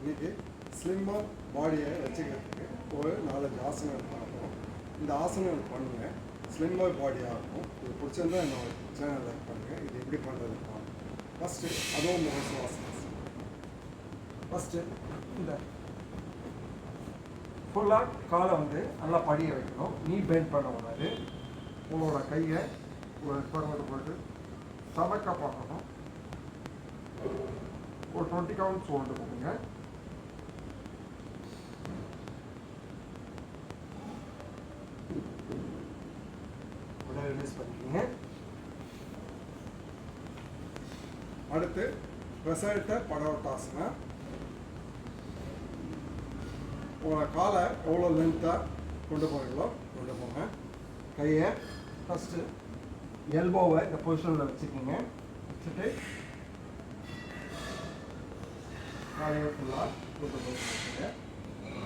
இன்றைக்கி ஸ்லிம்மாக பாடியை வச்சுக்கிறதுக்கு ஒரு 4-5 ஆசனங்கள் பார்ப்போம். இந்த ஆசனங்கள் பண்ணுங்கள், ஸ்லிம்மாக பாடியாக இருக்கும். இது பிடிச்சிருந்தால் என்னோட சேனல் லைக் பண்ணுங்கள். இது எப்படி பண்ணுறது பார்ப்போம். ஃபஸ்ட்டு அதுவும் முகசுவாசனம். ஃபஸ்ட்டு இந்த ஃபுல்லாக காலை வந்து நல்லா படிய வைக்கணும். நீ பெண்ட் பண்ணக்கூடாது. உங்களோட கையை ஒரு பருவத்தை போட்டு சமக்க பார்க்கணும். ஒரு 20 கவுண்ட்ஸ் ஹோல்டு பண்ணுங்க. உடனே ரிலீஸ் பண்ணிக்கோங்க. அடுத்து பிரசரித்த படவட்டாசனா. உங்களோட காலை எவ்வளோ லென்த்தாக கொண்டு போகிறீங்களோ கொண்டு போங்க. கையை ஃபஸ்ட்டு எல்போவை இந்த பொசிஷனில் வச்சுக்கோங்க. வச்சுட்டு காலையை ஃபுல்லாக கொண்டு போய்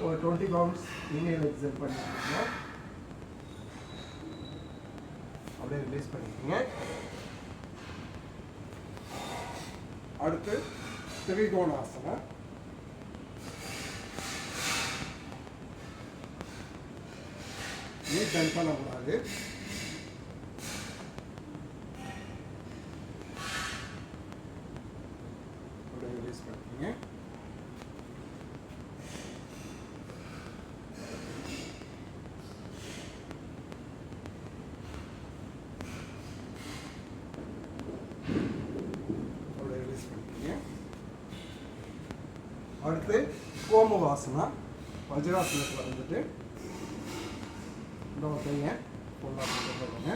ஒரு 20 கவுண்ட்ஸ் இன்ஹேல் எக்ஸேல் பண்ணிக்கோங்க. அப்படியே ரிலீஸ் பண்ணிக்கோங்க. அடுத்து திரிகோணாசனா. நீ பெண்ட் பண்ணக்கூடாது. அப்படியே ரிலீஸ் பண்ணிக்கோங்க. அப்படியே ரிலீஸ் பண்ணிக்கோங்க. அடுத்து கோமுகாசனா. வஜ்ராசனத்தில் வந்துட்டு இன்னொரு கையை ஃபுல்லாக கொண்டு போடுங்க.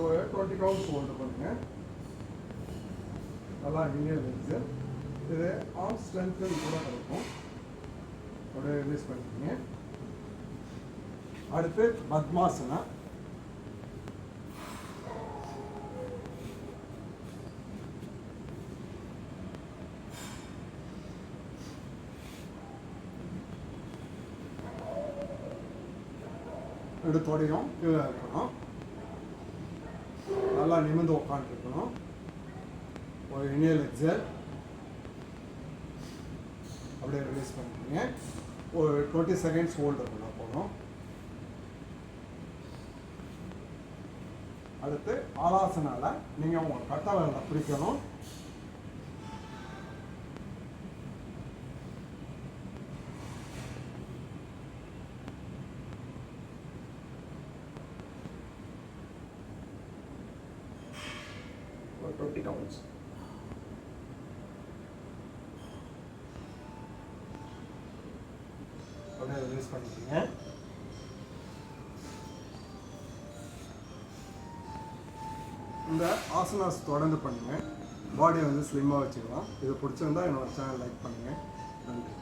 ஒரு 20 கவுண்ட்ஸ் ஹோல்டு பண்ணுங்க. நல்லா இன்ஹேல் எக்ஸேல். இது ஆர்ம் ஸ்ட்ரென்த்து கூட கிடைக்கும். அப்படியே ரிலீஸ் பண்ணிக்கோங்க. அடுத்து பத்மாசனா. எடுத்தோடையும் கீழே இருக்கணும். நல்லா நிமிர்ந்து உட்காந்துருக்கணும். ஒரு இன்ஹேல் எக்ஸேல். அப்படியே ரிலீஸ் பண்ணிக்கோங்க. ஒரு 20 செகண்ட்ஸ் ஹோல்டு பண்ண போகணும். அடுத்து ஆலாசனால நீங்கள் உங்கள் கட்டை விரலை பிடிக்கணும். ஒரு 20 கவுண்ட்ஸ். அப்படியே ரிலீஸ் பண்ணிக்கோங்க. இந்த ஆசனாஸ் தொடர்ந்து பண்ணுங்கள். பாடியை வந்து ஸ்லிம்மாக வச்சுக்கலாம். இது பிடிச்சிருந்தா என்னோட சேனல் லைக் பண்ணுங்கள். நன்றி.